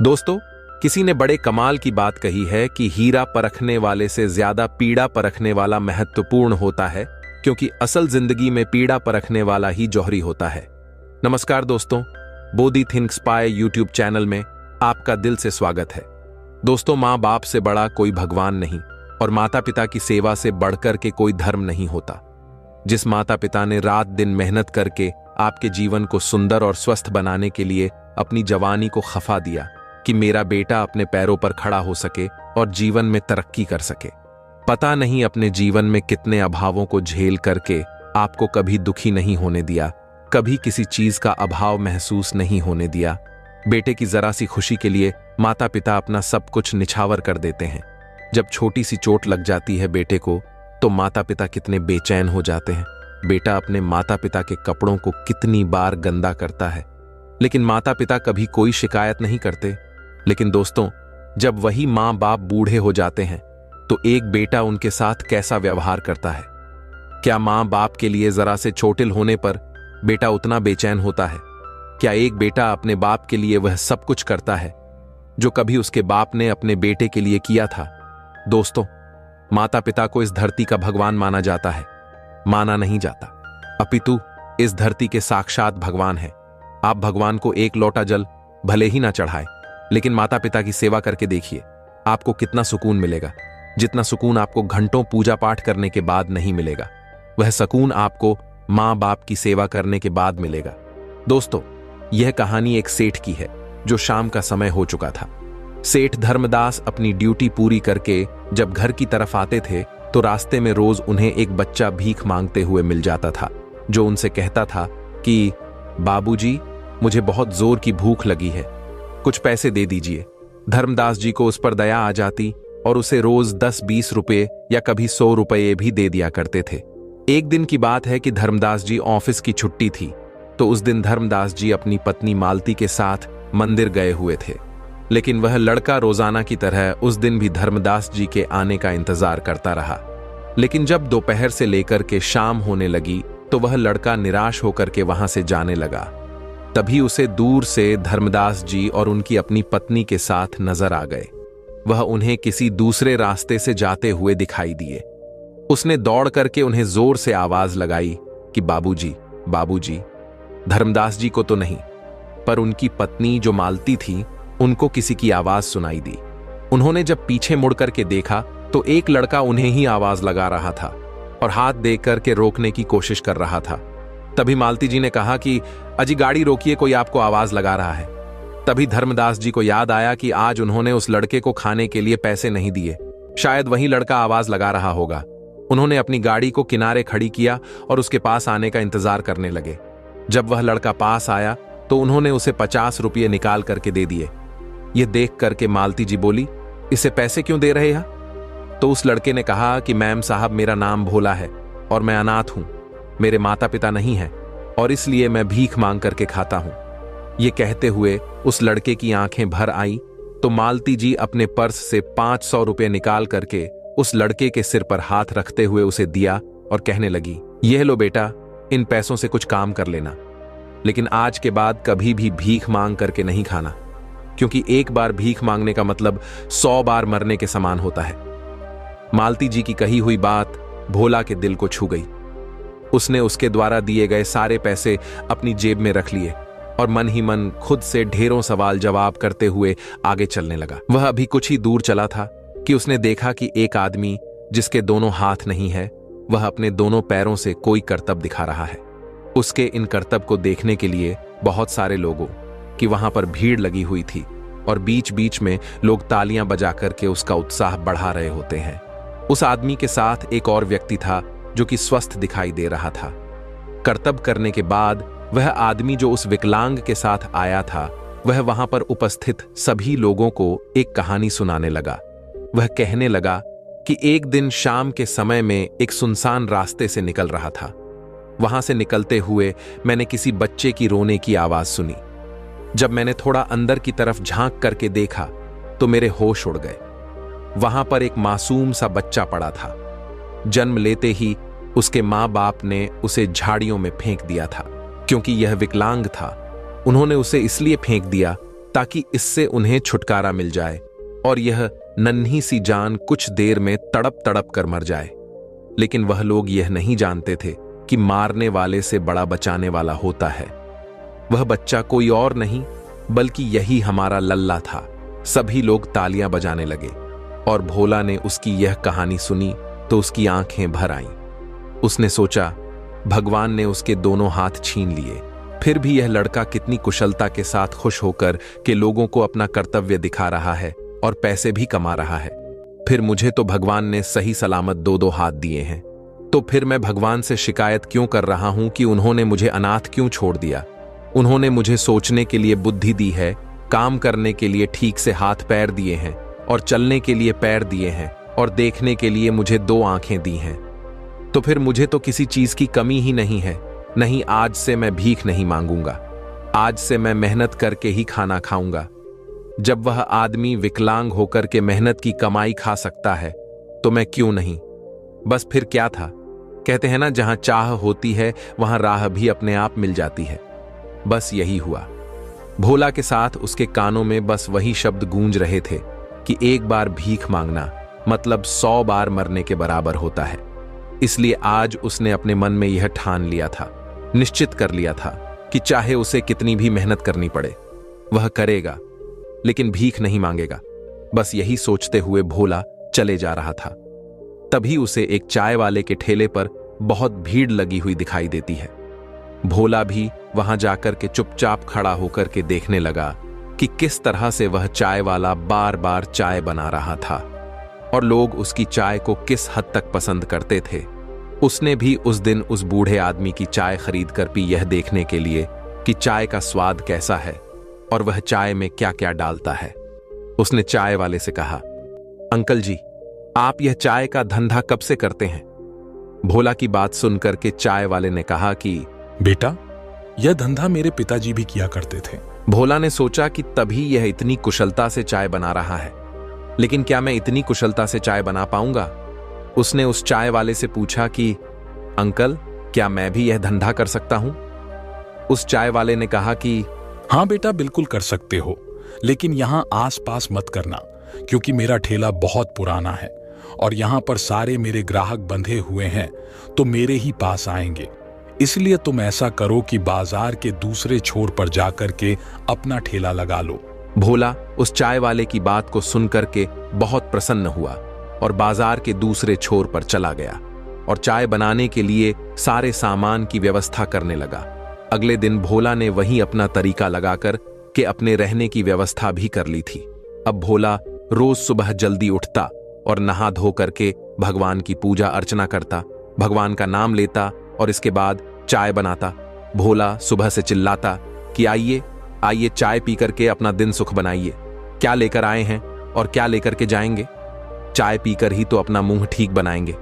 दोस्तों, किसी ने बड़े कमाल की बात कही है कि हीरा परखने वाले से ज्यादा पीड़ा परखने वाला महत्वपूर्ण होता है, क्योंकि असल जिंदगी में पीड़ा परखने वाला ही जौहरी होता है। नमस्कार दोस्तों, Bodhi think spy YouTube channel में आपका दिल से स्वागत है। दोस्तों, माँ बाप से बड़ा कोई भगवान नहीं और माता पिता की सेवा से बढ़कर के कोई धर्म नहीं होता। जिस माता पिता ने रात दिन मेहनत करके आपके जीवन को सुंदर और स्वस्थ बनाने के लिए अपनी जवानी को खफा दिया कि मेरा बेटा अपने पैरों पर खड़ा हो सके और जीवन में तरक्की कर सके। पता नहीं अपने जीवन में कितने अभावों को झेल करके आपको कभी दुखी नहीं होने दिया, कभी किसी चीज का अभाव महसूस नहीं होने दिया। बेटे की जरा सी खुशी के लिए माता पिता अपना सब कुछ निछावर कर देते हैं। जब छोटी सी चोट लग जाती है बेटे को, तो माता पिता कितने बेचैन हो जाते हैं। बेटा अपने माता पिता के कपड़ों को कितनी बार गंदा करता है, लेकिन माता पिता कभी कोई शिकायत नहीं करते। लेकिन दोस्तों, जब वही माँ बाप बूढ़े हो जाते हैं तो एक बेटा उनके साथ कैसा व्यवहार करता है? क्या माँ बाप के लिए जरा से चोटिल होने पर बेटा उतना बेचैन होता है? क्या एक बेटा अपने बाप के लिए वह सब कुछ करता है जो कभी उसके बाप ने अपने बेटे के लिए किया था? दोस्तों, माता पिता को इस धरती का भगवान माना जाता है। माना नहीं जाता, अपितु इस धरती के साक्षात भगवान है। आप भगवान को एक लोटा जल भले ही ना चढ़ाए, लेकिन माता पिता की सेवा करके देखिए, आपको कितना सुकून मिलेगा, जितना सुकून आपको घंटों पूजा पाठ करने के बाद नहीं मिलेगा। वह सुकून आपको माँ बाप की सेवा करने के बाद मिलेगा। दोस्तों, यह कहानी एक सेठ की है जो शाम का समय हो चुका था। सेठ धर्मदास अपनी ड्यूटी पूरी करके जब घर की तरफ आते थे तो रास्ते में रोज उन्हें एक बच्चा भीख मांगते हुए मिल जाता था, जो उनसे कहता था कि बाबूजी, मुझे बहुत जोर की भूख लगी है, कुछ पैसे दे दीजिए। धर्मदास जी को उस पर दया आ जाती और उसे रोज 10-20 रुपए या कभी 100 रुपये भी दे दिया करते थे। एक दिन की बात है कि धर्मदास जी ऑफिस की छुट्टी थी, तो उस दिन धर्मदास जी अपनी पत्नी मालती के साथ मंदिर गए हुए थे। लेकिन वह लड़का रोजाना की तरह उस दिन भी धर्मदास जी के आने का इंतजार करता रहा। लेकिन जब दोपहर से लेकर के शाम होने लगी तो वह लड़का निराश होकर के वहां से जाने लगा। तभी उसे दूर से धर्मदास जी और उनकी अपनी पत्नी के साथ नजर आ गए। वह उन्हें किसी दूसरे रास्ते से जाते हुए दिखाई दिए। उसने दौड़ करके उन्हें जोर से आवाज लगाई कि बाबूजी, बाबूजी। धर्मदास जी को तो नहीं, पर उनकी पत्नी जो मालती थी उनको किसी की आवाज सुनाई दी। उन्होंने जब पीछे मुड़ करके देखा तो एक लड़का उन्हें ही आवाज लगा रहा था और हाथ दे करके रोकने की कोशिश कर रहा था। तभी मालती जी ने कहा कि अजी गाड़ी रोकिए, कोई आपको आवाज लगा रहा है। तभी धर्मदास जी को याद आया कि आज उन्होंने उस लड़के को खाने के लिए पैसे नहीं दिए, शायद वही लड़का आवाज लगा रहा होगा। उन्होंने अपनी गाड़ी को किनारे खड़ी किया और उसके पास आने का इंतजार करने लगे। जब वह लड़का पास आया तो उन्होंने उसे 50 रुपये निकाल करके दे दिए। यह देख करके मालती जी बोली, इसे पैसे क्यों दे रहे हैं? तो उस लड़के ने कहा कि मैम साहब, मेरा नाम भोला है और मैं अनाथ हूं, मेरे माता पिता नहीं हैं और इसलिए मैं भीख मांग करके खाता हूं। ये कहते हुए उस लड़के की आंखें भर आई तो मालती जी अपने पर्स से 500 रुपये निकाल करके उस लड़के के सिर पर हाथ रखते हुए उसे दिया और कहने लगी, यह लो बेटा, इन पैसों से कुछ काम कर लेना, लेकिन आज के बाद कभी भी भीख मांग करके नहीं खाना, क्योंकि एक बार भीख मांगने का मतलब 100 बार मरने के समान होता है। मालती जी की कही हुई बात भोला के दिल को छू गई। उसने उसके द्वारा दिए गए सारे पैसे अपनी जेब में रख लिए और मन ही मन खुद से ढेरों सवाल जवाब करते हुए आगे चलने लगा। वह अभी कुछ ही दूर चला था कि उसने देखा कि एक आदमी जिसके दोनों हाथ नहीं है, वह अपने दोनों पैरों से कोई करतब दिखा रहा है। उसके इन करतब को देखने के लिए बहुत सारे लोगों की वहां पर भीड़ लगी हुई थी और बीच बीच में लोग तालियां बजा करके उसका उत्साह बढ़ा रहे होते हैं। उस आदमी के साथ एक और व्यक्ति था जो कि स्वस्थ दिखाई दे रहा था। करतब करने के बाद वह आदमी जो उस विकलांग के साथ आया था, वह वहां पर उपस्थित सभी लोगों को एक कहानी सुनाने लगा। वह कहने लगा कि एक दिन शाम के समय में एक सुनसान रास्ते से निकल रहा था। वहां से निकलते हुए मैंने किसी बच्चे की रोने की आवाज सुनी। जब मैंने थोड़ा अंदर की तरफ झांक करके देखा तो मेरे होश उड़ गए। वहां पर एक मासूम सा बच्चा पड़ा था। जन्म लेते ही उसके माँ बाप ने उसे झाड़ियों में फेंक दिया था, क्योंकि यह विकलांग था। उन्होंने उसे इसलिए फेंक दिया ताकि इससे उन्हें छुटकारा मिल जाए और यह नन्ही सी जान कुछ देर में तड़प तड़प कर मर जाए। लेकिन वह लोग यह नहीं जानते थे कि मारने वाले से बड़ा बचाने वाला होता है। वह बच्चा कोई और नहीं बल्कि यही हमारा लल्ला था। सभी लोग तालियां बजाने लगे और भोला ने उसकी यह कहानी सुनी तो उसकी आंखें भर आईं। उसने सोचा, भगवान ने उसके दोनों हाथ छीन लिए, फिर भी यह लड़का कितनी कुशलता के साथ खुश होकर के लोगों को अपना कर्तव्य दिखा रहा है और पैसे भी कमा रहा है। फिर मुझे तो भगवान ने सही सलामत दो दो हाथ दिए हैं, तो फिर मैं भगवान से शिकायत क्यों कर रहा हूं कि उन्होंने मुझे अनाथ क्यों छोड़ दिया। उन्होंने मुझे सोचने के लिए बुद्धि दी है, काम करने के लिए ठीक से हाथ पैर दिए हैं और चलने के लिए पैर दिए हैं और देखने के लिए मुझे दो आंखें दी हैं। तो फिर मुझे तो किसी चीज की कमी ही नहीं है। नहीं, आज से मैं भीख नहीं मांगूंगा। आज से मैं मेहनत करके ही खाना खाऊंगा। जब वह आदमी विकलांग होकर के मेहनत की कमाई खा सकता है तो मैं क्यों नहीं। बस फिर क्या था, कहते हैं ना, जहां चाह होती है वहां राह भी अपने आप मिल जाती है। बस यही हुआ। भोला के साथ उसके कानों में बस वही शब्द गूंज रहे थे कि एक बार भीख मांगना मतलब 100 बार मरने के बराबर होता है। इसलिए आज उसने अपने मन में यह ठान लिया था, निश्चित कर लिया था कि चाहे उसे कितनी भी मेहनत करनी पड़े वह करेगा, लेकिन भीख नहीं मांगेगा। बस यही सोचते हुए भोला चले जा रहा था। तभी उसे एक चाय वाले के ठेले पर बहुत भीड़ लगी हुई दिखाई देती है। भोला भी वहां जाकर के चुपचाप खड़ा होकर के देखने लगा कि किस तरह से वह चाय वाला बार बार चाय बना रहा था और लोग उसकी चाय को किस हद तक पसंद करते थे। उसने भी उस दिन उस बूढ़े आदमी की चाय खरीद कर पी, यह देखने के लिए कि चाय का स्वाद कैसा है और वह चाय में क्या क्या डालता है। उसने चाय वाले से कहा, अंकल जी, आप यह चाय का धंधा कब से करते हैं? भोला की बात सुनकर के चाय वाले ने कहा कि बेटा, यह धंधा मेरे पिताजी भी किया करते थे। भोला ने सोचा कि तभी यह इतनी कुशलता से चाय बना रहा है, लेकिन क्या मैं इतनी कुशलता से चाय बना पाऊंगा? उसने उस चाय वाले से पूछा कि अंकल, क्या मैं भी यह धंधा कर सकता हूं? उस चाय वाले ने कहा कि हाँ बेटा, बिल्कुल कर सकते हो, लेकिन यहां आस पास मत करना, क्योंकि मेरा ठेला बहुत पुराना है और यहां पर सारे मेरे ग्राहक बंधे हुए हैं तो मेरे ही पास आएंगे। इसलिए तुम ऐसा करो कि बाजार के दूसरे छोर पर जाकर के अपना ठेला लगा लो। भोला उस चाय वाले की बात को सुनकर के बहुत प्रसन्न हुआ और बाजार के दूसरे छोर पर चला गया और चाय बनाने के लिए सारे सामान की व्यवस्था करने लगा। अगले दिन भोला ने वहीं अपना तरीका लगाकर के अपने रहने की व्यवस्था भी कर ली थी। अब भोला रोज सुबह जल्दी उठता और नहा धो करके भगवान की पूजा अर्चना करता, भगवान का नाम लेता और इसके बाद चाय बनाता। भोला सुबह से चिल्लाता कि आइए आइए, चाय पी करके अपना दिन सुख बनाइए। क्या लेकर आए हैं और क्या लेकर के जाएंगे? चाय पीकर ही तो अपना मुंह ठीक बनाएंगे।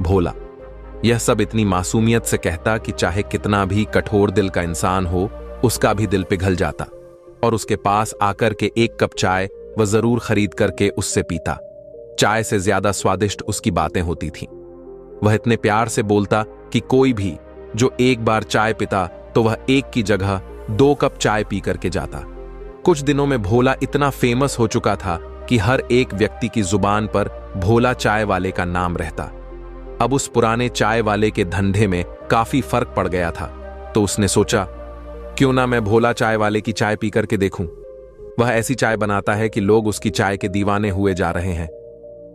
भोला यह सब इतनी मासूमियत से कहता कि चाहे कितना भी कठोर दिल का इंसान हो, उसका भी दिल पिघल जाता और उसके पास आकर के एक कप चाय वह जरूर खरीद करके उससे पीता। चाय से ज्यादा स्वादिष्ट उसकी बातें होती थीं। वह इतने प्यार से बोलता कि कोई भी जो एक बार चाय पीता तो वह एक की जगह 2 कप चाय पी करके जाता। कुछ दिनों में भोला इतना फेमस हो चुका था कि हर एक व्यक्ति की जुबान पर भोला चाय वाले का नाम रहता। अब उस पुराने चाय वाले के धंधे में काफी फर्क पड़ गया था, तो उसने सोचा क्यों ना मैं भोला चाय वाले की चाय पी करके देखूं। वह ऐसी चाय बनाता है कि लोग उसकी चाय के दीवाने हुए जा रहे हैं।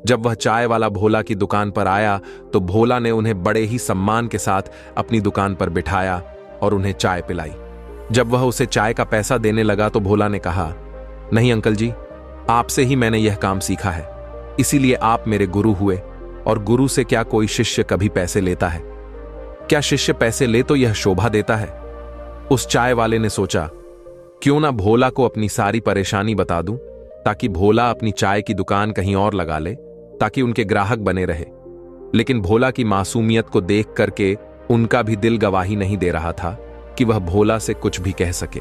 जब वह चाय वाला भोला की दुकान पर आया तो भोला ने उन्हें बड़े ही सम्मान के साथ अपनी दुकान पर बिठाया और उन्हें चाय पिलाई। जब वह उसे चाय का पैसा देने लगा तो भोला ने कहा, नहीं अंकल जी, आपसे ही मैंने यह काम सीखा है, इसीलिए आप मेरे गुरु हुए। और गुरु से क्या कोई शिष्य कभी पैसे लेता है? क्या शिष्य पैसे ले तो यह शोभा देता है? उस चाय वाले ने सोचा क्यों ना भोला को अपनी सारी परेशानी बता दूं, ताकि भोला अपनी चाय की दुकान कहीं और लगा ले, ताकि उनके ग्राहक बने रहे। लेकिन भोला की मासूमियत को देख करके उनका भी दिल गवाही नहीं दे रहा था कि वह भोला से कुछ भी कह सके।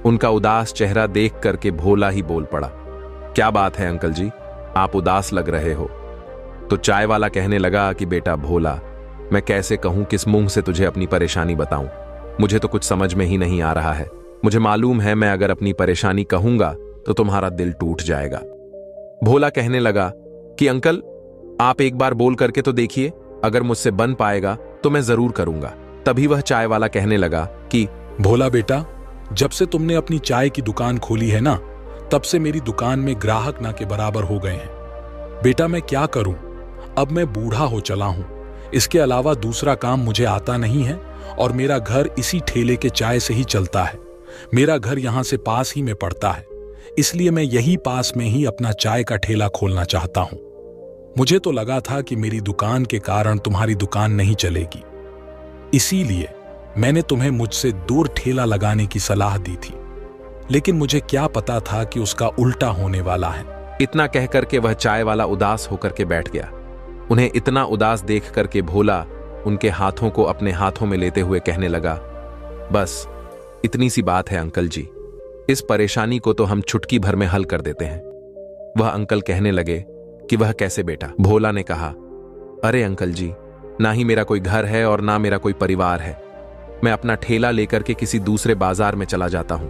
उनका उदास चेहरा देख करके भोला ही बोल पड़ा, क्या बात है अंकल जी, आप उदास लग रहे हो? तो चाय वाला कहने लगा कि बेटा भोला, मैं कैसे कहूं, किस मुंह से तुझे अपनी परेशानी बताऊं, मुझे तो कुछ समझ में ही नहीं आ रहा है। मुझे मालूम है मैं अगर अपनी परेशानी कहूंगा तो तुम्हारा दिल टूट जाएगा। भोला कहने लगा कि अंकल, आप एक बार बोल करके तो देखिए, अगर मुझसे बन पाएगा तो मैं जरूर करूंगा। तभी वह चाय वाला कहने लगा कि भोला बेटा, जब से तुमने अपनी चाय की दुकान खोली है ना, तब से मेरी दुकान में ग्राहक ना के बराबर हो गए हैं। बेटा मैं क्या करूं, अब मैं बूढ़ा हो चला हूं, इसके अलावा दूसरा काम मुझे आता नहीं है और मेरा घर इसी ठेले के चाय से ही चलता है। मेरा घर यहां से पास ही में पड़ता है, इसलिए मैं यही पास में ही अपना चाय का ठेला खोलना चाहता हूं। मुझे तो लगा था कि मेरी दुकान के कारण तुम्हारी दुकान नहीं चलेगी, इसीलिए मैंने तुम्हें मुझसे दूर ठेला लगाने की सलाह दी थी, लेकिन मुझे क्या पता था कि उसका उल्टा होने वाला है। इतना कह करके वह चाय वाला उदास होकर के बैठ गया। उन्हें इतना उदास देख करके भोला उनके हाथों को अपने हाथों में लेते हुए कहने लगा, बस इतनी सी बात है अंकल जी, इस परेशानी को तो हम चुटकी भर में हल कर देते हैं। वह अंकल कहने लगे कि वह कैसे बेटा? भोला ने कहा, अरे अंकल जी, ना ही मेरा कोई घर है और ना मेरा कोई परिवार है। मैं अपना ठेला लेकर के किसी दूसरे बाजार में चला जाता हूं।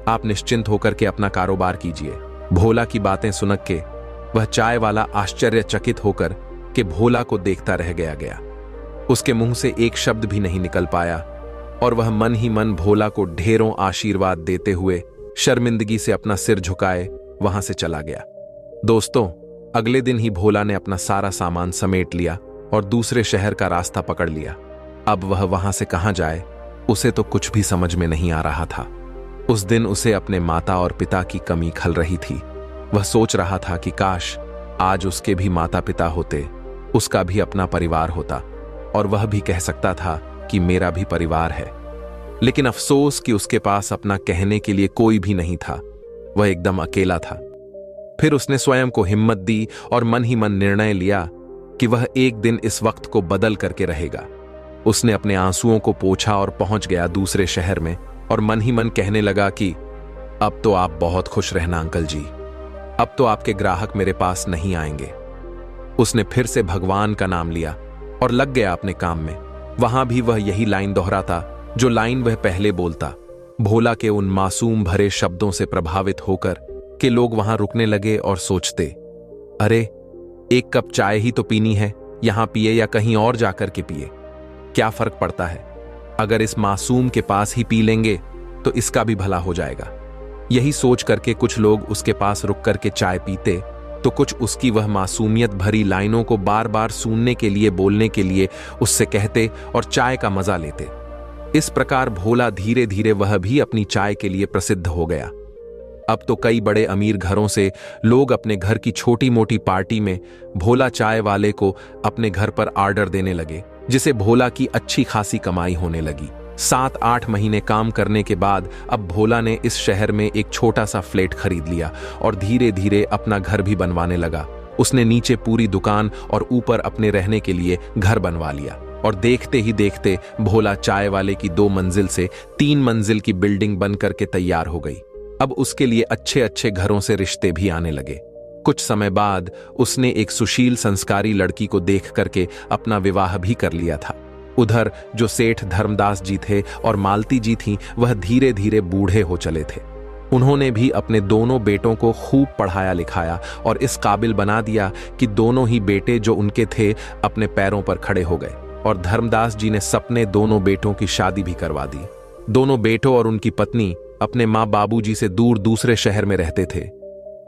आप निश्चिंत होकर के अपना कारोबार कीजिए। भोला की बातें सुन के वह चाय वाला आश्चर्यचकित होकर के भोला को देखता रह गया। उसके मुंह से एक शब्द भी नहीं निकल पाया और वह मन ही मन भोला को ढेरों आशीर्वाद देते हुए शर्मिंदगी से अपना सिर झुकाए वहां से चला गया। दोस्तों, अगले दिन ही भोला ने अपना सारा सामान समेट लिया और दूसरे शहर का रास्ता पकड़ लिया। अब वह वहां से कहां जाए, उसे तो कुछ भी समझ में नहीं आ रहा था। उस दिन उसे अपने माता और पिता की कमी खल रही थी। वह सोच रहा था कि काश आज उसके भी माता पिता होते, उसका भी अपना परिवार होता और वह भी कह सकता था कि मेरा भी परिवार है। लेकिन अफसोस कि उसके पास अपना कहने के लिए कोई भी नहीं था। वह एकदम अकेला था। फिर उसने स्वयं को हिम्मत दी और मन ही मन निर्णय लिया कि वह एक दिन इस वक्त को बदल करके रहेगा। उसने अपने आंसुओं को पोंछा और पहुंच गया दूसरे शहर में और मन ही मन कहने लगा कि अब तो आप बहुत खुश रहना अंकल जी, अब तो आपके ग्राहक मेरे पास नहीं आएंगे। उसने फिर से भगवान का नाम लिया और लग गया अपने काम में। वहां भी वह यही लाइन दोहराता जो लाइन वह पहले बोलता। भोला के उन मासूम भरे शब्दों से प्रभावित होकर कि लोग वहां रुकने लगे और सोचते, अरे एक कप चाय ही तो पीनी है, यहां पिए या कहीं और जाकर के पिए, क्या फर्क पड़ता है? अगर इस मासूम के पास ही पी लेंगे तो इसका भी भला हो जाएगा। यही सोच करके कुछ लोग उसके पास रुक करके चाय पीते तो कुछ उसकी वह मासूमियत भरी लाइनों को बार बार सुनने के लिए, बोलने के लिए उससे कहते और चाय का मजा लेते। इस प्रकार भोला धीरे धीरे वह भी अपनी चाय के लिए प्रसिद्ध हो गया। अब तो कई बड़े अमीर घरों से लोग अपने घर की छोटी मोटी पार्टी में भोला चाय वाले को अपने घर पर ऑर्डर देने लगे, जिसे भोला की अच्छी खासी कमाई होने लगी। 7-8 महीने काम करने के बाद अब भोला ने इस शहर में एक छोटा सा फ्लैट खरीद लिया और धीरे धीरे अपना घर भी बनवाने लगा। उसने नीचे पूरी दुकान और ऊपर अपने रहने के लिए घर बनवा लिया और देखते ही देखते भोला चाय वाले की 2 मंजिल से 3 मंजिल की बिल्डिंग बन करके तैयार हो गई। अब उसके लिए अच्छे अच्छे घरों से रिश्ते भी आने लगे। कुछ समय बाद उसने एक सुशील संस्कारी लड़की को देख करके अपना विवाह भी कर लिया था। उधर जो सेठ धर्मदास जी थे और मालती जी थीं, वह धीरे धीरे बूढ़े हो चले थे। उन्होंने भी अपने दोनों बेटों को खूब पढ़ाया लिखाया और इस काबिल बना दिया कि दोनों ही बेटे जो उनके थे अपने पैरों पर खड़े हो गए और धर्मदास जी ने सपने दोनों बेटों की शादी भी करवा दी। दोनों बेटों और उनकी पत्नी अपने माँ बाबूजी से दूर दूसरे शहर में रहते थे।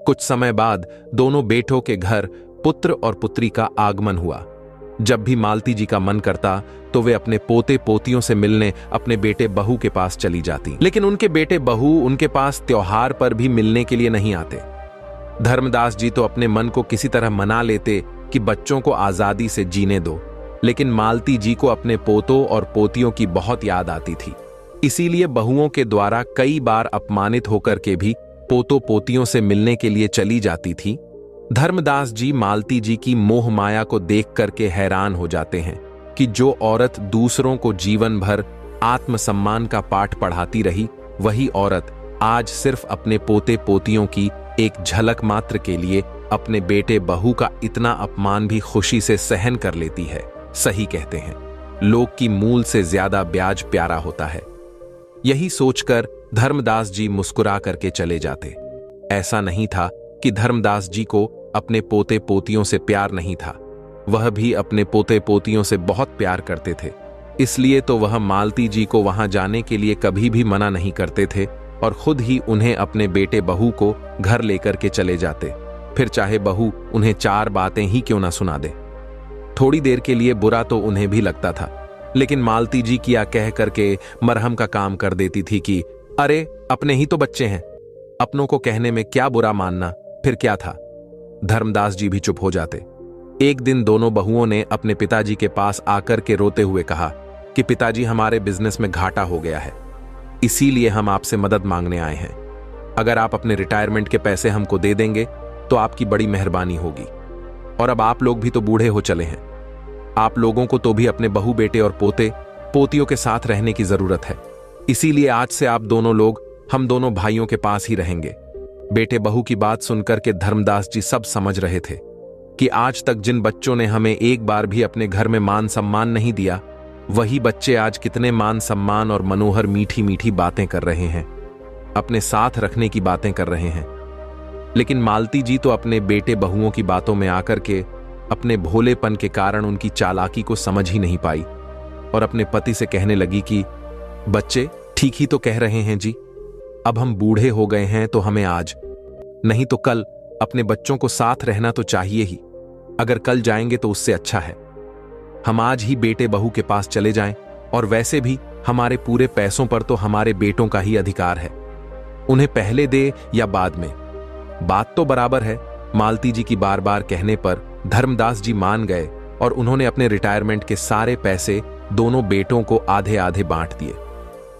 कुछ समय बाद दोनों बेटों के घर पुत्र और पुत्री का आगमन हुआ। जब भी मालती जी का मन करता तो वे अपने पोते पोतियों से मिलने अपने बेटे बहू के पास चली जाती, लेकिन उनके बेटे बहू उनके पास त्योहार पर भी मिलने के लिए नहीं आते। धर्मदास जी तो अपने मन को किसी तरह मना लेते कि बच्चों को आजादी से जीने दो, लेकिन मालती जी को अपने पोतों और पोतियों की बहुत याद आती थी। इसीलिए बहुओं के द्वारा कई बार अपमानित होकर के भी पोतों पोतियों से मिलने के लिए चली जाती थी। धर्मदास जी मालती जी की मोह माया को देख करके हैरान हो जाते हैं कि जो औरत दूसरों को जीवन भर आत्मसम्मान का पाठ पढ़ाती रही, वही औरत आज सिर्फ अपने पोते पोतियों की एक झलक मात्र के लिए अपने बेटे बहू का इतना अपमान भी खुशी से सहन कर लेती है। सही कहते हैं, लोग की मूल से ज्यादा ब्याज प्यारा होता है। यही सोचकर धर्मदास जी मुस्कुरा करके चले जाते। ऐसा नहीं था कि धर्मदास जी को अपने पोते पोतियों से प्यार नहीं था, वह भी अपने पोते पोतियों से बहुत प्यार करते थे। इसलिए तो वह मालती जी को वहां जाने के लिए कभी भी मना नहीं करते थे और खुद ही उन्हें अपने बेटे बहू को घर लेकर के चले जाते, फिर चाहे बहू उन्हें 4 बातें ही क्यों ना सुना दे। थोड़ी देर के लिए बुरा तो उन्हें भी लगता था, लेकिन मालती जी किया कह करके मरहम का काम कर देती थी कि अरे अपने ही तो बच्चे हैं, अपनों को कहने में क्या बुरा मानना, फिर क्या था। धर्मदास जी भी चुप हो जाते। एक दिन दोनों बहुओं ने अपने पिताजी के पास आकर के रोते हुए कहा कि पिताजी हमारे बिजनेस में घाटा हो गया है, इसीलिए हम आपसे मदद मांगने आए हैं। अगर आप अपने रिटायरमेंट के पैसे हमको दे देंगे तो आपकी बड़ी मेहरबानी होगी। और अब आप लोग भी तो बूढ़े हो चले हैं, आप लोगों को तो भी अपने बहू बेटे और पोते पोतियों के साथ रहने की जरूरत है, इसीलिए आज से आप दोनों लोग हम दोनों भाइयों के पास ही रहेंगे। बेटे बहू की बात सुनकर के धर्मदास जी सब समझ रहे थे कि आज तक जिन बच्चों ने हमें एक बार भी अपने घर में मान सम्मान नहीं दिया, वही बच्चे आज कितने मान सम्मान और मनोहर मीठी मीठी बातें कर रहे हैं, अपने साथ रखने की बातें कर रहे हैं। लेकिन मालती जी तो अपने बेटे बहुओं की बातों में आकर के अपने भोलेपन के कारण उनकी चालाकी को समझ ही नहीं पाई और अपने पति से कहने लगी कि बच्चे ठीक ही तो कह रहे हैं जी, अब हम बूढ़े हो गए हैं तो हमें आज नहीं तो कल अपने बच्चों को साथ रहना तो चाहिए ही। अगर कल जाएंगे तो उससे अच्छा है हम आज ही बेटे बहू के पास चले जाएं, और वैसे भी हमारे पूरे पैसों पर तो हमारे बेटों का ही अधिकार है, उन्हें पहले दे या बाद में, बात तो बराबर है। मालती जी की बार बार कहने पर धर्मदास जी मान गए और उन्होंने अपने रिटायरमेंट के सारे पैसे दोनों बेटों को आधे आधे बांट दिए।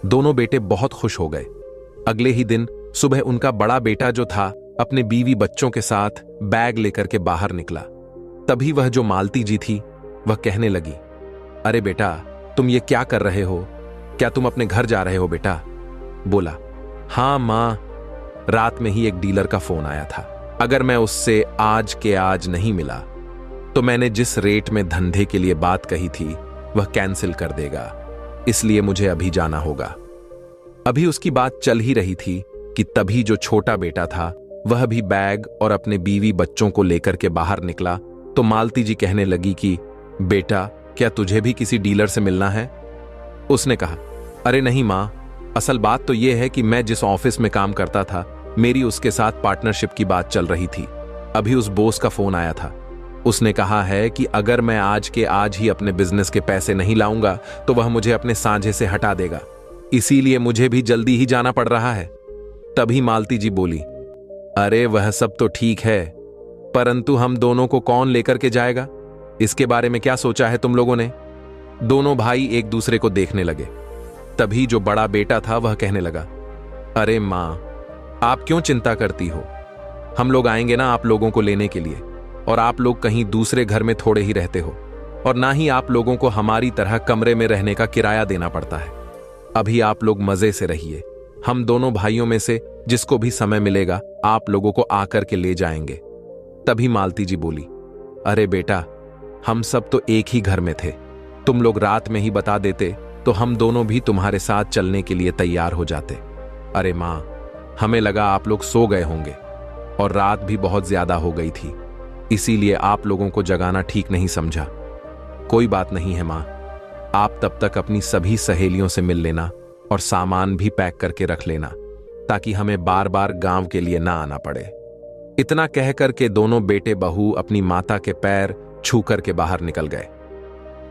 दोनों बेटे बहुत खुश हो गए। अगले ही दिन सुबह उनका बड़ा बेटा जो था अपने बीवी बच्चों के साथ बैग लेकर के बाहर निकला। तभी वह जो मालती जी थी वह कहने लगी, अरे बेटा तुम ये क्या कर रहे हो, क्या तुम अपने घर जा रहे हो बेटा? बोला, हाँ मां, रात में ही एक डीलर का फोन आया था, अगर मैं उससे आज के आज नहीं मिला तो मैंने जिस रेट में धंधे के लिए बात कही थी वह कैंसिल कर देगा, इसलिए मुझे अभी जाना होगा। अभी उसकी बात चल ही रही थी कि तभी जो छोटा बेटा था वह भी बैग और अपने बीवी बच्चों को लेकर के बाहर निकला। तो मालती जी कहने लगी कि बेटा क्या तुझे भी किसी डीलर से मिलना है? उसने कहा, अरे नहीं मां, असल बात तो यह है कि मैं जिस ऑफिस में काम करता था मेरी उसके साथ पार्टनरशिप की बात चल रही थी। अभी उस बॉस का फोन आया था, उसने कहा है कि अगर मैं आज के आज ही अपने बिजनेस के पैसे नहीं लाऊंगा तो वह मुझे अपने साझे से हटा देगा, इसीलिए मुझे भी जल्दी ही जाना पड़ रहा है। तभी मालती जी बोली, अरे वह सब तो ठीक है, परंतु हम दोनों को कौन लेकर के जाएगा, इसके बारे में क्या सोचा है तुम लोगों ने? दोनों भाई एक दूसरे को देखने लगे। तभी जो बड़ा बेटा था वह कहने लगा, अरे मां, आप क्यों चिंता करती हो, हम लोग आएंगे ना आप लोगों को लेने के लिए, और आप लोग कहीं दूसरे घर में थोड़े ही रहते हो, और ना ही आप लोगों को हमारी तरह कमरे में रहने का किराया देना पड़ता है। अभी आप लोग मजे से रहिए, हम दोनों भाइयों में से जिसको भी समय मिलेगा आप लोगों को आकर के ले जाएंगे। तभी मालती जी बोली, अरे बेटा हम सब तो एक ही घर में थे, तुम लोग रात में ही बता देते तो हम दोनों भी तुम्हारे साथ चलने के लिए तैयार हो जाते। अरे मां, हमें लगा आप लोग सो गए होंगे और रात भी बहुत ज्यादा हो गई थी, इसीलिए आप लोगों को जगाना ठीक नहीं समझा। कोई बात नहीं है मां, आप तब तक अपनी सभी सहेलियों से मिल लेना और सामान भी पैक करके रख लेना ताकि हमें बार बार गांव के लिए ना आना पड़े। इतना कह करके दोनों बेटे बहू अपनी माता के पैर छू करके बाहर निकल गए।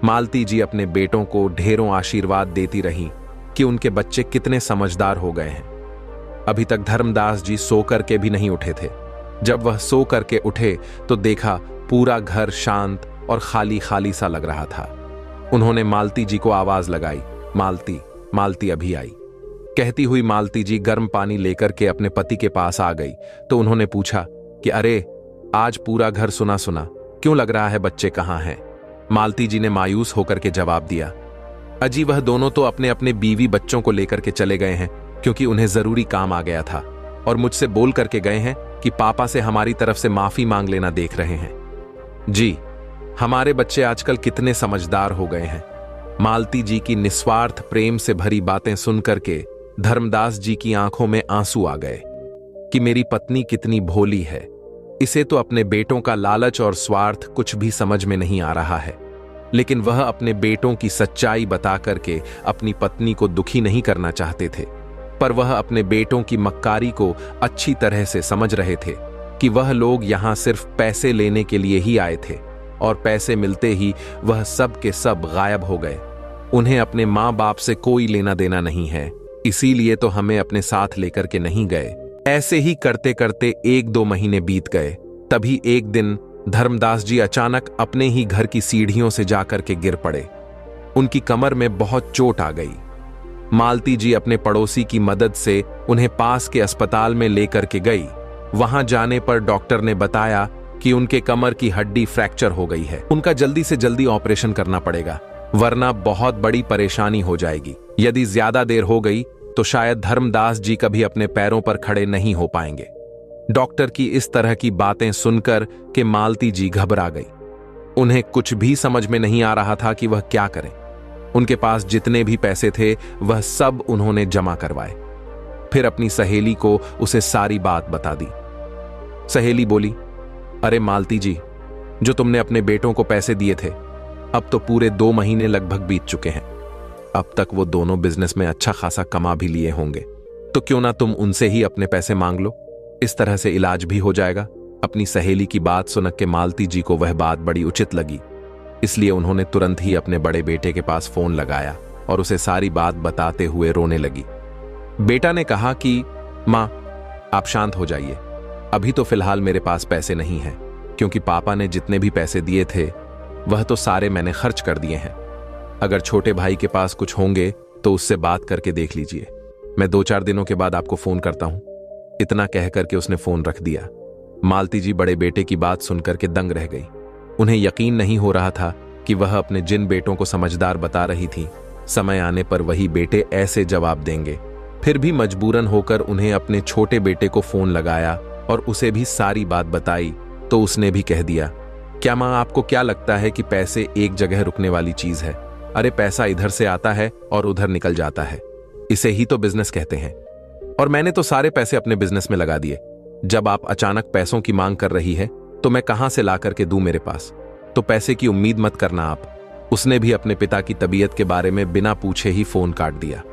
मालती जी अपने बेटों को ढेरों आशीर्वाद देती रहीं कि उनके बच्चे कितने समझदार हो गए हैं। अभी तक धर्मदास जी सो करके भी नहीं उठे थे। जब वह सो करके उठे तो देखा पूरा घर शांत और खाली खाली सा लग रहा था। उन्होंने मालती जी को आवाज लगाई, मालती, मालती अभी आई। कहती हुई मालती जी गर्म पानी लेकर के अपने पति के पास आ गई तो उन्होंने पूछा कि अरे आज पूरा घर सुना सुना क्यों लग रहा है, बच्चे कहाँ हैं? मालती जी ने मायूस होकर के जवाब दिया, अजी वह दोनों तो अपने अपने बीवी बच्चों को लेकर के चले गए हैं क्योंकि उन्हें जरूरी काम आ गया था, और मुझसे बोल करके गए हैं कि पापा से हमारी तरफ से माफी मांग लेना देख रहे हैं। जी, हमारे बच्चे आजकल कितने समझदार हो गए हैं। मालती जी की निस्वार्थ प्रेम से भरी बातें सुन करके धर्मदास जी की आंखों में आंसू आ गए कि मेरी पत्नी कितनी भोली है, इसे तो अपने बेटों का लालच और स्वार्थ कुछ भी समझ में नहीं आ रहा है। लेकिन वह अपने बेटों की सच्चाई बता करके अपनी पत्नी को दुखी नहीं करना चाहते थे, पर वह अपने बेटों की मक्कारी को अच्छी तरह से समझ रहे थे कि वह लोग यहां सिर्फ पैसे लेने के लिए ही आए थे और पैसे मिलते ही वह सब के सब गायब हो गए। उन्हें अपने माँ बाप से कोई लेना देना नहीं है, इसीलिए तो हमें अपने साथ लेकर के नहीं गए। ऐसे ही करते करते 1-2 महीने बीत गए। तभी एक दिन धर्मदास जी अचानक अपने ही घर की सीढ़ियों से जाकर के गिर पड़े। उनकी कमर में बहुत चोट आ गई। मालती जी अपने पड़ोसी की मदद से उन्हें पास के अस्पताल में लेकर के गई। वहां जाने पर डॉक्टर ने बताया कि उनके कमर की हड्डी फ्रैक्चर हो गई है। उनका जल्दी से जल्दी ऑपरेशन करना पड़ेगा, वरना बहुत बड़ी परेशानी हो जाएगी। यदि ज्यादा देर हो गई तो शायद धर्मदास जी कभी अपने पैरों पर खड़े नहीं हो पाएंगे। डॉक्टर की इस तरह की बातें सुनकर के मालती जी घबरा गई। उन्हें कुछ भी समझ में नहीं आ रहा था कि वह क्या करें। उनके पास जितने भी पैसे थे वह सब उन्होंने जमा करवाए। फिर अपनी सहेली को उसे सारी बात बता दी। सहेली बोली, अरे मालती जी, जो तुमने अपने बेटों को पैसे दिए थे, अब तो पूरे 2 महीने लगभग बीत चुके हैं। अब तक वो दोनों बिजनेस में अच्छा खासा कमा भी लिए होंगे, तो क्यों ना तुम उनसे ही अपने पैसे मांग लो, इस तरह से इलाज भी हो जाएगा। अपनी सहेली की बात सुन के मालती जी को वह बात बड़ी उचित लगी, इसलिए उन्होंने तुरंत ही अपने बड़े बेटे के पास फोन लगाया और उसे सारी बात बताते हुए रोने लगी। बेटा ने कहा कि मां, आप शांत हो जाइए, अभी तो फिलहाल मेरे पास पैसे नहीं हैं, क्योंकि पापा ने जितने भी पैसे दिए थे वह तो सारे मैंने खर्च कर दिए हैं। अगर छोटे भाई के पास कुछ होंगे तो उससे बात करके देख लीजिए, मैं 2-4 दिनों के बाद आपको फोन करता हूं। इतना कह करके उसने फोन रख दिया। मालती जी बड़े बेटे की बात सुनकर के दंग रह गई। उन्हें यकीन नहीं हो रहा था कि वह अपने जिन बेटों को समझदार बता रही थी, समय आने पर वही बेटे ऐसे जवाब देंगे। फिर भी मजबूरन होकर उन्हें अपने छोटे बेटे को फोन लगाया और उसे भी सारी बात बताई, तो उसने भी कह दिया, क्या मां, आपको क्या लगता है कि पैसे एक जगह रुकने वाली चीज है? अरे पैसा इधर से आता है और उधर निकल जाता है, इसे ही तो बिजनेस कहते हैं। और मैंने तो सारे पैसे अपने बिजनेस में लगा दिए। जब आप अचानक पैसों की मांग कर रही है तो मैं कहां से ला करके दूं मेरे पास? तो पैसे की उम्मीद मत करना आप। उसने भी अपने पिता की तबीयत के बारे में बिना पूछे ही फोन काट दिया।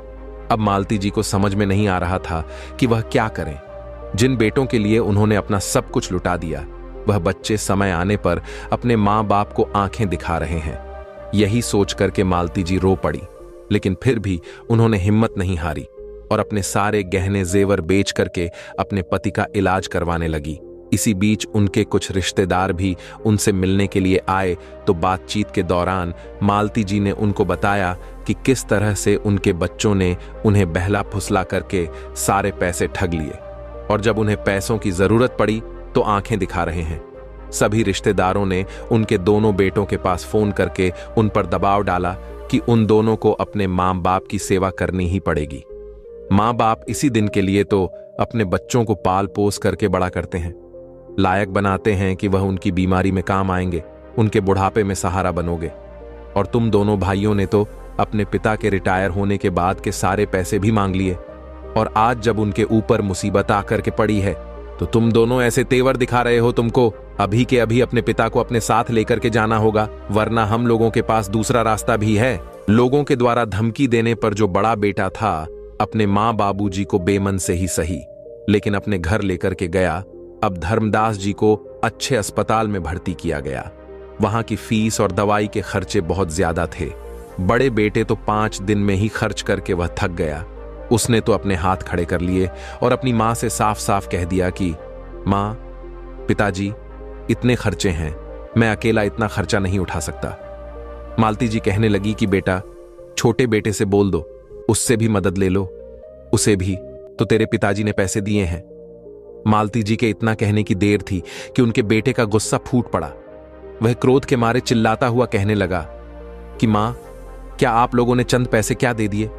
अब मालती जी को समझ में नहीं आ रहा था कि वह क्या करें। जिन बेटों के लिए उन्होंने अपना सब कुछ लुटा दिया, वह बच्चे समय आने पर अपने मां बाप को आंखें दिखा रहे हैं। यही सोच करके मालती जी रो पड़ी, लेकिन फिर भी उन्होंने हिम्मत नहीं हारी और अपने सारे गहने जेवर बेच करके अपने पति का इलाज करवाने लगी। इसी बीच उनके कुछ रिश्तेदार भी उनसे मिलने के लिए आए, तो बातचीत के दौरान मालती जी ने उनको बताया कि किस तरह से उनके बच्चों ने उन्हें बहला फुसला करके सारे पैसे ठग लिए, और जब उन्हें पैसों की जरूरत पड़ी तो आंखें दिखा रहे हैं। सभी रिश्तेदारों ने उनके दोनों बेटों के पास फोन करके उन पर दबाव डाला कि उन दोनों को अपने मां बाप की सेवा करनी ही पड़ेगी। मां बाप इसी दिन के लिए तो अपने बच्चों को पाल पोस करके बड़ा करते हैं, लायक बनाते हैं कि वह उनकी बीमारी में काम आएंगे, उनके बुढ़ापे में सहारा बनोगे। और तुम दोनों भाइयों ने तो अपने पिता के रिटायर होने के बाद के सारे पैसे भी मांग लिए, और आज जब उनके ऊपर मुसीबत आकर के पड़ी है तो तुम दोनों ऐसे तेवर दिखा रहे हो। तुमको अभी के अभी अपने पिता को अपने साथ लेकर के जाना होगा, वरना हम लोगों के पास दूसरा रास्ता भी है। लोगों के द्वारा धमकी देने पर जो बड़ा बेटा था, अपने मां बाबूजी को बेमन से ही सही, लेकिन अपने घर लेकर के गया। अब धर्मदास जी को अच्छे अस्पताल में भर्ती किया गया। वहां की फीस और दवाई के खर्चे बहुत ज्यादा थे। बड़े बेटे तो 5 दिन में ही खर्च करके वह थक गया। उसने तो अपने हाथ खड़े कर लिए और अपनी मां से साफ साफ कह दिया कि मां, पिताजी, इतने खर्चे हैं, मैं अकेला इतना खर्चा नहीं उठा सकता। मालती जी कहने लगी कि बेटा, छोटे बेटे से बोल दो, उससे भी मदद ले लो, उसे भी तो तेरे पिताजी ने पैसे दिए हैं। मालती जी के इतना कहने की देर थी कि उनके बेटे का गुस्सा फूट पड़ा। वह क्रोध के मारे चिल्लाता हुआ कहने लगा कि मां, क्या आप लोगों ने चंद पैसे क्या दे दिए?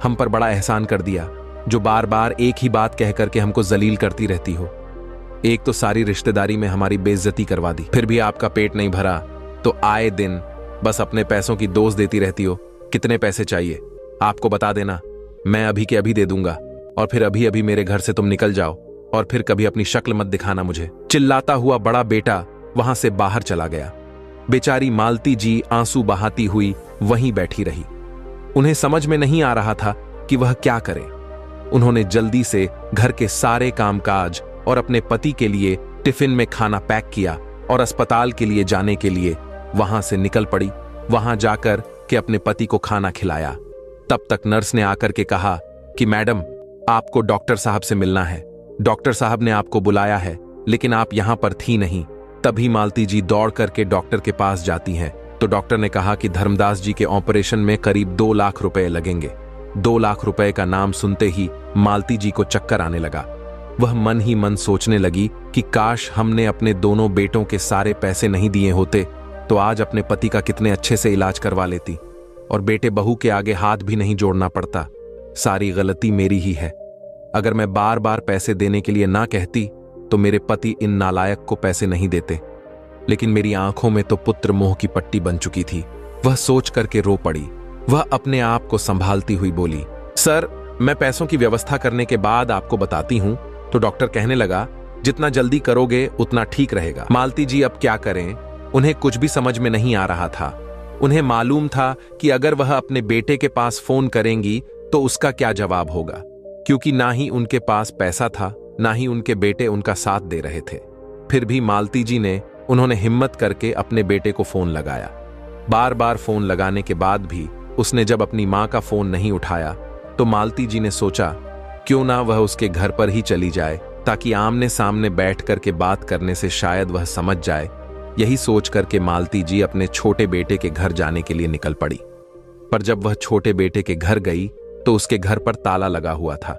हम पर बड़ा एहसान कर दिया, जो बार बार एक ही बात कह करके हमको जलील करती रहती हो। एक तो सारी रिश्तेदारी में हमारी बेइज्जती करवा दी, फिर भी आपका पेट नहीं भरा तो आए दिन बस अपने पैसों की दोष देती रहती हो। कितने पैसे चाहिए आपको बता देना, मैं अभी के अभी दे दूंगा और फिर अभी अभी मेरे घर से तुम निकल जाओ और फिर कभी अपनी शक्ल मत दिखाना मुझे। चिल्लाता हुआ बड़ा बेटा वहां से बाहर चला गया। बेचारी मालती जी आंसू बहाती हुई वहीं बैठी रही। उन्हें समझ में नहीं आ रहा था कि वह क्या करे। उन्होंने जल्दी से घर के सारे कामकाज और अपने पति के लिए टिफिन में खाना पैक किया और अस्पताल के लिए जाने के लिए वहां से निकल पड़ी। वहां जाकर के अपने पति को खाना खिलाया। तब तक नर्स ने आकर के कहा कि मैडम, आपको डॉक्टर साहब से मिलना है। डॉक्टर साहब ने आपको बुलाया है, लेकिन आप यहां पर थी नहीं। तभी मालती जी दौड़ करके डॉक्टर के पास जाती हैं तो डॉक्टर ने कहा कि धर्मदास जी के ऑपरेशन में करीब 2 लाख रुपए लगेंगे। 2 लाख रुपए का नाम सुनते ही मालती जी को चक्कर आने लगा। वह मन ही मन सोचने लगी कि काश हमने अपने दोनों बेटों के सारे पैसे नहीं दिए होते तो आज अपने पति का कितने अच्छे से इलाज करवा लेती और बेटे बहू के आगे हाथ भी नहीं जोड़ना पड़ता। सारी गलती मेरी ही है। अगर मैं बार बार पैसे देने के लिए ना कहती तो मेरे पति इन नालायक को पैसे नहीं देते, लेकिन मेरी आंखों में तो पुत्र मोह की पट्टी बन चुकी थी। वह सोच करके रो पड़ी। वह अपने आप को संभालती हुई बोली, सर, मैं पैसों की व्यवस्था करने के बाद आपको बताती हूं। तो डॉक्टर कहने लगा, जितना जल्दी करोगे उतना ठीक रहेगा। मालती जी अब क्या करें? उन्हें कुछ भी समझ में नहीं आ रहा था। उन्हें मालूम था कि अगर वह अपने बेटे के पास फोन करेंगी तो उसका क्या जवाब होगा, क्योंकि ना ही उनके पास पैसा था, ना ही उनके बेटे उनका साथ दे रहे थे। फिर भी मालती जी ने उन्होंने हिम्मत करके अपने बेटे को फोन लगाया। बार बार फोन लगाने के बाद भी उसने जब अपनी मां का फोन नहीं उठाया तो मालती जी ने सोचा क्यों ना वह उसके घर पर ही चली जाए, ताकि आमने सामने बैठ करके बात करने से शायद वह समझ जाए। यही सोच करके मालती जी अपने छोटे बेटे के घर जाने के लिए निकल पड़ी। पर जब वह छोटे बेटे के घर गई तो उसके घर पर ताला लगा हुआ था।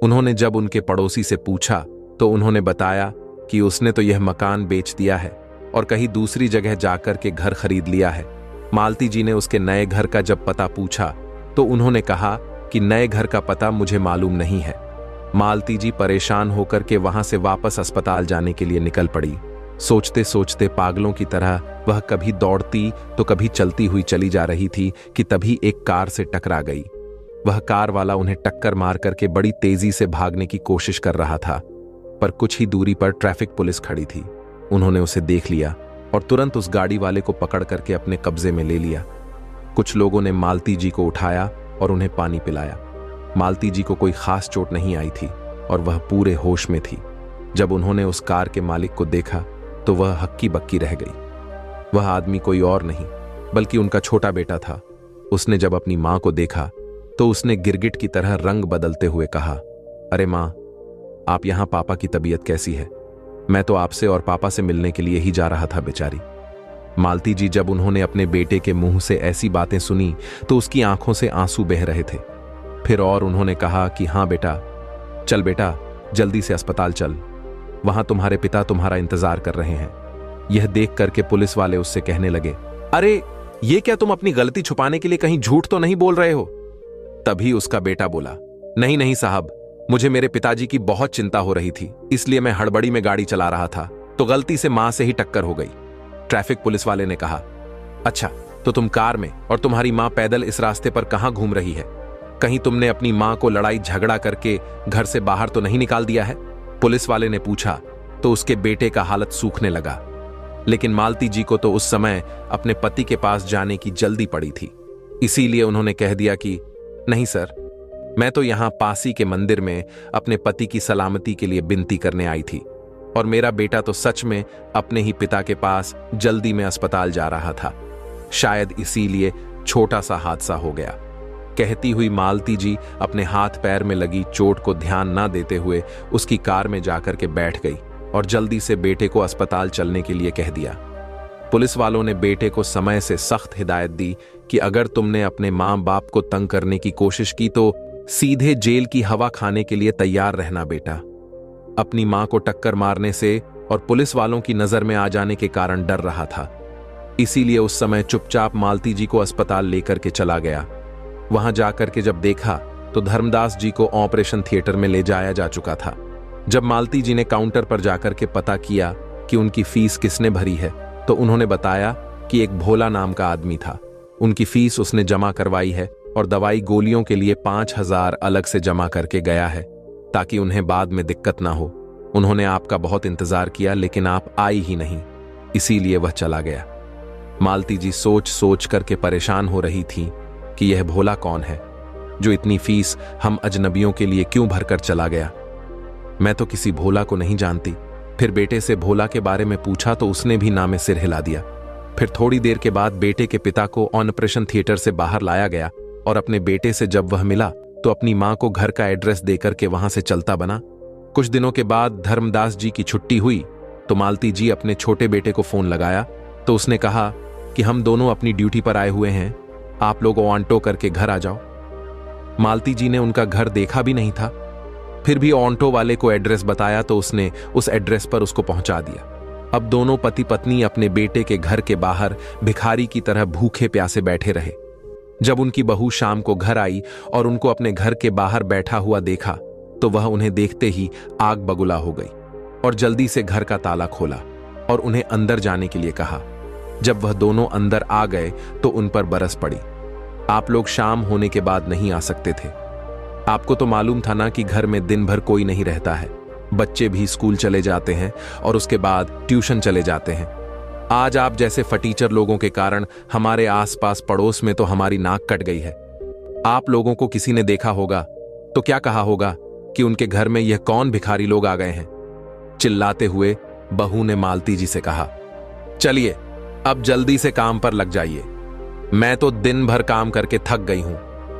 उन्होंने जब उनके पड़ोसी से पूछा तो उन्होंने बताया कि उसने तो यह मकान बेच दिया है और कहीं दूसरी जगह जाकर के घर खरीद लिया है। मालती जी ने उसके नए घर का जब पता पूछा तो उन्होंने कहा कि नए घर का पता मुझे मालूम नहीं है। मालती जी परेशान होकर के वहां से वापस अस्पताल जाने के लिए निकल पड़ी। सोचते सोचते पागलों की तरह वह कभी दौड़ती तो कभी चलती हुई चली जा रही थी कि तभी एक कार से टकरा गई। वह कार वाला उन्हें टक्कर मार करके बड़ी तेजी से भागने की कोशिश कर रहा था, पर कुछ ही दूरी पर ट्रैफिक पुलिस खड़ी थी। उन्होंने उसे देख लिया और तुरंत उस गाड़ी वाले को पकड़ करके अपने कब्जे में ले लिया। कुछ लोगों ने मालती जी को उठाया और उन्हें पानी पिलाया। मालती जी को कोई खास चोट नहीं आई थी और वह पूरे होश में थी। जब उन्होंने उस कार के मालिक को देखा तो वह हक्की बक्की रह गई। वह आदमी कोई और नहीं बल्कि उनका छोटा बेटा था। उसने जब अपनी मां को देखा तो उसने गिरगिट की तरह रंग बदलते हुए कहा, अरे मां, आप यहां पापा की तबीयत कैसी है? मैं तो आपसे और पापा से मिलने के लिए ही जा रहा था बेचारी। मालती जी जब उन्होंने अपने बेटे के मुंह से ऐसी बातें सुनी तो उसकी आंखों से आंसू बह रहे थे। फिर और उन्होंने कहा कि हाँ बेटा, चल बेटा, जल्दी से अस्पताल चल, वहां तुम्हारे पिता तुम्हारा इंतजार कर रहे हैं। यह देख करके पुलिस वाले उससे कहने लगे, अरे ये क्या, तुम अपनी गलती छुपाने के लिए कहीं झूठ तो नहीं बोल रहे हो? तभी उसका बेटा बोला, नहीं नहीं साहब, मुझे मेरे पिताजी की बहुत चिंता हो रही थी, इसलिए मैं हड़बड़ी में गाड़ी चला रहा था तो गलती से मां से ही टक्कर हो गई। ट्रैफिक पुलिस वाले ने कहा, अच्छा, तो तुम कार में और तुम्हारी मां पैदल इस रास्ते पर कहां घूम रही है? कहीं तुमने अपनी मां को लड़ाई झगड़ा करके घर से बाहर तो नहीं निकाल दिया है? पुलिस वाले ने पूछा तो उसके बेटे का हालत सूखने लगा। लेकिन मालती जी को तो उस समय अपने पति के पास जाने की जल्दी पड़ी थी, इसीलिए उन्होंने कह दिया कि नहीं सर, मैं तो यहां पासी के मंदिर में अपने पति की सलामती के लिए विनती करने आई थी और मेरा बेटा तो सच में अपने ही पिता के पास जल्दी में अस्पताल जा रहा था, शायद इसीलिए छोटा सा हादसा हो गया। कहती हुई मालती जी अपने हाथ पैर में लगी चोट को ध्यान ना देते हुए उसकी कार में जाकर के बैठ गई और जल्दी से बेटे को अस्पताल चलने के लिए कह दिया। पुलिस वालों ने बेटे को समय से सख्त हिदायत दी कि अगर तुमने अपने मां बाप को तंग करने की कोशिश की तो सीधे जेल की हवा खाने के लिए तैयार रहना बेटा। अपनी मां को टक्कर मारने से और पुलिस वालों की नजर में आ जाने के कारण डर रहा था, इसीलिए उस समय चुपचाप मालती जी को अस्पताल लेकर के चला गया। वहां जाकर के जब देखा तो धर्मदास जी को ऑपरेशन थिएटर में ले जाया जा चुका था। जब मालती जी ने काउंटर पर जाकर के पता किया कि उनकी फीस किसने भरी है तो उन्होंने बताया कि एक भोला नाम का आदमी था, उनकी फीस उसने जमा करवाई है और दवाई गोलियों के लिए 5,000 अलग से जमा करके गया है ताकि उन्हें बाद में दिक्कत ना हो। उन्होंने आपका बहुत इंतजार किया लेकिन आप आई ही नहीं, इसीलिए वह चला गया। मालती जी सोच सोच करके परेशान हो रही थी कि यह भोला कौन है जो इतनी फीस हम अजनबियों के लिए क्यों भरकर चला गया। मैं तो किसी भोला को नहीं जानती। फिर बेटे से भोला के बारे में पूछा तो उसने भी नामे सिर हिला दिया। फिर थोड़ी देर के बाद बेटे के पिता को ऑपरेशन थिएटर से बाहर लाया गया और अपने बेटे से जब वह मिला तो अपनी मां को घर का एड्रेस देकर के वहां से चलता बना। कुछ दिनों के बाद धर्मदास जी की छुट्टी हुई तो मालती जी अपने छोटे बेटे को फोन लगाया तो उसने कहा कि हम दोनों अपनी ड्यूटी पर आए हुए हैं, आप लोग ऑन्टो करके घर आ जाओ। मालती जी ने उनका घर देखा भी नहीं था, फिर भी ऑन्टो वाले को एड्रेस बताया तो उसने उस एड्रेस पर उसको पहुंचा दिया। अब दोनों पति पत्नी अपने बेटे के घर के बाहर भिखारी की तरह भूखे प्यासे बैठे रहे। जब उनकी बहू शाम को घर आई और उनको अपने घर के बाहर बैठा हुआ देखा तो वह उन्हें देखते ही आग बगुला हो गई और जल्दी से घर का ताला खोला और उन्हें अंदर जाने के लिए कहा। जब वह दोनों अंदर आ गए तो उन पर बरस पड़ी। आप लोग शाम होने के बाद नहीं आ सकते थे। आपको तो मालूम था ना कि घर में दिन भर कोई नहीं रहता है, बच्चे भी स्कूल चले जाते हैं और उसके बाद ट्यूशन चले जाते हैं। आज आप जैसे फटीचर लोगों के कारण हमारे आसपास पड़ोस में तो हमारी नाक कट गई है। आप लोगों को किसी ने देखा होगा तो क्या कहा होगा कि उनके घर में यह कौन भिखारी लोग आ गए हैं। चिल्लाते हुए बहू ने मालती जी से कहा, चलिए अब जल्दी से काम पर लग जाइए, मैं तो दिन भर काम करके थक गई हूं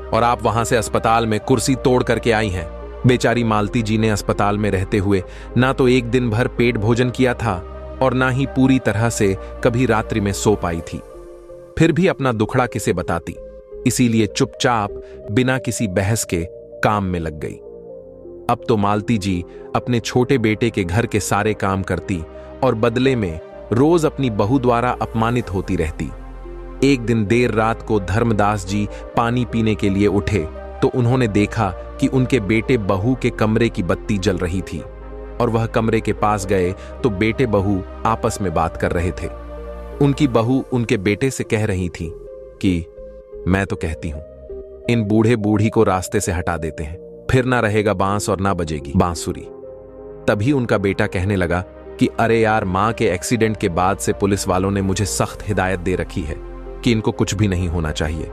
और आप वहां से अस्पताल में कुर्सी तोड़ करके आई हैं। बेचारी मालती जी ने अस्पताल में रहते हुए ना तो एक दिन भर पेट भोजन किया था और ना ही पूरी तरह से कभी रात्रि में सो पाई थी। फिर भी अपना दुखड़ा किसे बताती, इसीलिए चुपचाप बिना किसी बहस के काम में लग गई। अब तो मालती जी अपने छोटे बेटे के घर के सारे काम करती और बदले में रोज अपनी बहू द्वारा अपमानित होती रहती। एक दिन देर रात को धर्मदास जी पानी पीने के लिए उठे तो उन्होंने देखा कि उनके बेटे बहू के कमरे की बत्ती जल रही थी और वह कमरे के पास गए तो बेटे बहू आपस में बात कर रहे थे। उनकी बहू उनके बेटे से कह रही थी कि मैं तो कहती हूं इन बूढ़े बूढ़ी को रास्ते से हटा देते हैं, फिर ना रहेगा बांस और ना बजेगी बांसुरी। तभी उनका बेटा कहने लगा कि अरे यार, मां के एक्सीडेंट के बाद से पुलिस वालों ने मुझे सख्त हिदायत दे रखी है कि इनको कुछ भी नहीं होना चाहिए।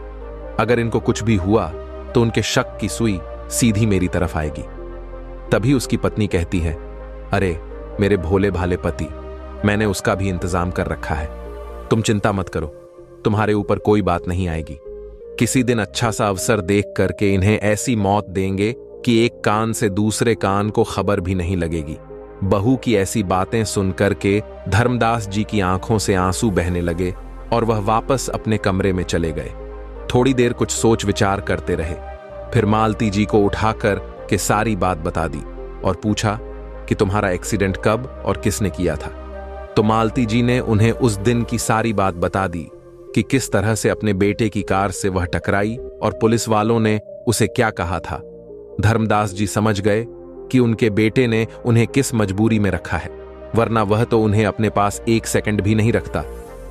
अगर इनको कुछ भी हुआ तो उनके शक की सुई सीधी मेरी तरफ आएगी। तभी उसकी पत्नी कहती है, अरे मेरे भोले भाले पति, मैंने उसका भी इंतजाम कर रखा है, तुम चिंता मत करो, तुम्हारे ऊपर कोई बात नहीं आएगी। किसी दिन अच्छा सा अवसर देख करके इन्हें ऐसी मौत देंगे कि एक कान से दूसरे कान को खबर भी नहीं लगेगी। बहू की ऐसी बातें सुनकर के धर्मदास जी की आंखों से आंसू बहने लगे और वह वापस अपने कमरे में चले गए। थोड़ी देर कुछ सोच विचार करते रहे, फिर मालती जी को उठाकर के सारी बात बता दी और पूछा कि तुम्हारा एक्सीडेंट कब और किसने किया था। तो मालती जी ने उन्हें उस दिन की सारी बात बता दी कि किस तरह से अपने बेटे की कार से वह टकराई और पुलिस वालों ने उसे क्या कहा था। धर्मदास जी समझ गए कि उनके बेटे ने उन्हें किस मजबूरी में रखा है, वरना वह तो उन्हें अपने पास एक सेकंड भी नहीं रखता।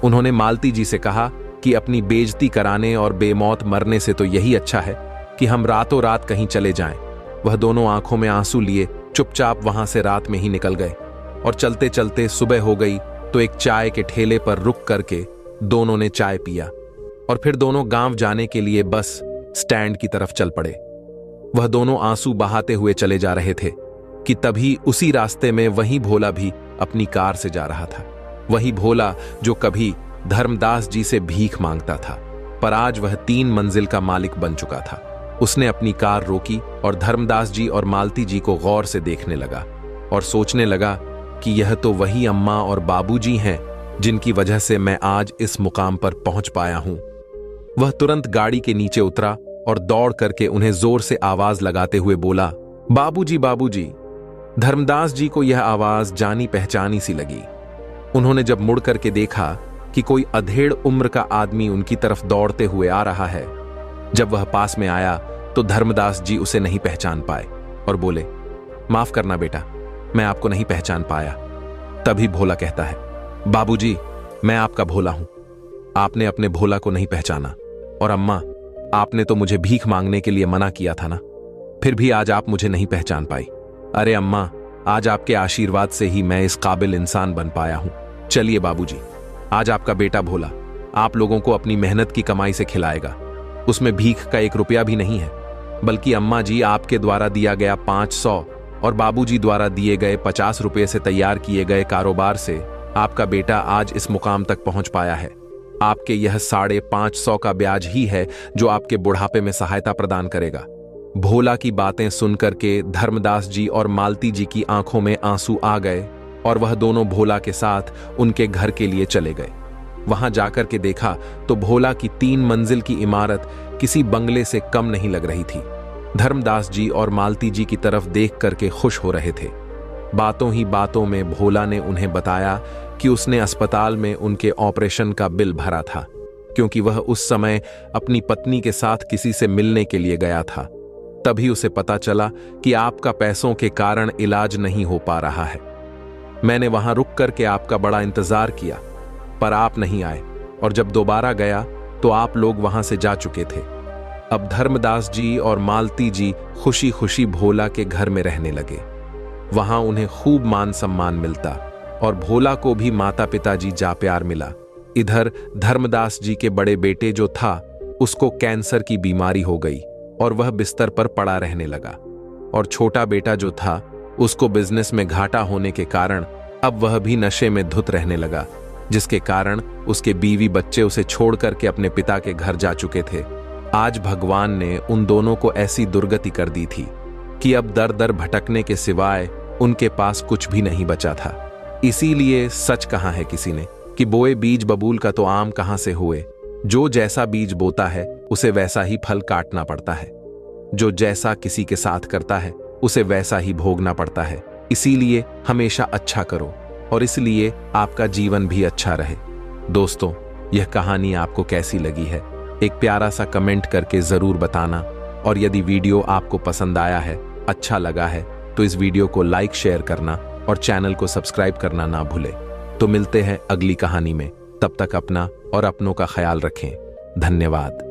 उन्होंने मालती जी से कहा कि अपनी बेइज्जती कराने और बेमौत मरने से तो यही अच्छा है कि हम रातों रात कहीं चले जाएं। वह दोनों आंखों में आंसू लिए चुपचाप वहां से रात में ही निकल गए और चलते चलते सुबह हो गई तो एक चाय के ठेले पर रुक करके दोनों ने चाय पिया और फिर दोनों गांव जाने के लिए बस स्टैंड की तरफ चल पड़े। वह दोनों आंसू बहाते हुए चले जा रहे थे कि तभी उसी रास्ते में वही भोला भी अपनी कार से जा रहा था। वही भोला जो कभी धर्मदास जी से भीख मांगता था, पर आज वह 3 मंजिल का मालिक बन चुका था। उसने अपनी कार रोकी और धर्मदास जी और मालती जी को गौर से देखने लगा और सोचने लगा कि यह तो वही अम्मा और बाबूजी हैं जिनकी वजह से मैं आज इस मुकाम पर पहुंच पाया हूं। वह तुरंत गाड़ी के नीचे उतरा और दौड़ करके उन्हें जोर से आवाज लगाते हुए बोला, बाबूजी बाबूजी। धर्मदास जी को यह आवाज जानी पहचानी सी लगी। उन्होंने जब मुड़ करके देखा कि कोई अधेड़ उम्र का आदमी उनकी तरफ दौड़ते हुए आ रहा है। जब वह पास में आया तो धर्मदास जी उसे नहीं पहचान पाए और बोले, माफ करना बेटा, मैं आपको नहीं पहचान पाया। तभी भोला कहता है, बाबूजी, मैं आपका भोला हूं, आपने अपने भोला को नहीं पहचाना और अम्मा, आपने तो मुझे भीख मांगने के लिए मना किया था ना, फिर भी आज आप मुझे नहीं पहचान पाई। अरे अम्मा, आज आपके आशीर्वाद से ही मैं इस काबिल इंसान बन पाया हूं। चलिए बाबूजी, आज आपका बेटा भोला आप लोगों को अपनी मेहनत की कमाई से खिलाएगा। उसमें भीख का 1 रुपया भी नहीं है, बल्कि अम्मा जी आपके द्वारा दिया गया 500 और बाबूजी द्वारा दिए गए 50 रुपये से तैयार किए गए कारोबार से आपका बेटा आज इस मुकाम तक पहुंच पाया है। आपके यह 550 का ब्याज ही है जो आपके बुढ़ापे में सहायता प्रदान करेगा। भोला की बातें सुनकर के धर्मदास जी और मालती जी की आंखों में आंसू आ गए और वह दोनों भोला के साथ उनके घर के लिए चले गए। वहां जाकर के देखा तो भोला की 3 मंजिल की इमारत किसी बंगले से कम नहीं लग रही थी। धर्मदास जी और मालती जी की तरफ देख करके खुश हो रहे थे। बातों ही बातों में भोला ने उन्हें बताया कि उसने अस्पताल में उनके ऑपरेशन का बिल भरा था, क्योंकि वह उस समय अपनी पत्नी के साथ किसी से मिलने के लिए गया था। तभी उसे पता चला कि आपका पैसों के कारण इलाज नहीं हो पा रहा है। मैंने वहां रुक करके आपका बड़ा इंतजार किया, पर आप नहीं आए, और जब दोबारा गया तो आप लोग वहां से जा चुके थे। अब धर्मदास जी और मालती जी खुशी खुशी भोला के घर में रहने लगे। वहां उन्हें खूब मान सम्मान मिलता और भोला को भी माता पिता जी जा प्यार मिला। इधर धर्मदास जी के बड़े बेटे जो था उसको कैंसर की बीमारी हो गई और वह बिस्तर पर पड़ा रहने लगा, और छोटा बेटा जो था उसको बिजनेस में घाटा होने के कारण अब वह भी नशे में धुत रहने लगा, जिसके कारण उसके बीवी बच्चे उसे छोड़ करके अपने पिता के घर जा चुके थे। आज भगवान ने उन दोनों को ऐसी दुर्गति कर दी थी कि अब दर दर भटकने के सिवाय उनके पास कुछ भी नहीं बचा था। इसीलिए सच कहा है किसी ने कि बोए बीज बबूल का तो आम कहां से हुए। जो जैसा बीज बोता है उसे वैसा ही फल काटना पड़ता है। जो जैसा किसी के साथ करता है उसे वैसा ही भोगना पड़ता है। इसीलिए हमेशा अच्छा करो और इसलिए आपका जीवन भी अच्छा रहे। दोस्तों, यह कहानी आपको कैसी लगी है एक प्यारा सा कमेंट करके जरूर बताना, और यदि वीडियो आपको पसंद आया है, अच्छा लगा है, तो इस वीडियो को लाइक शेयर करना और चैनल को सब्सक्राइब करना ना भूलें। तो मिलते हैं अगली कहानी में, तब तक अपना और अपनों का ख्याल रखें। धन्यवाद।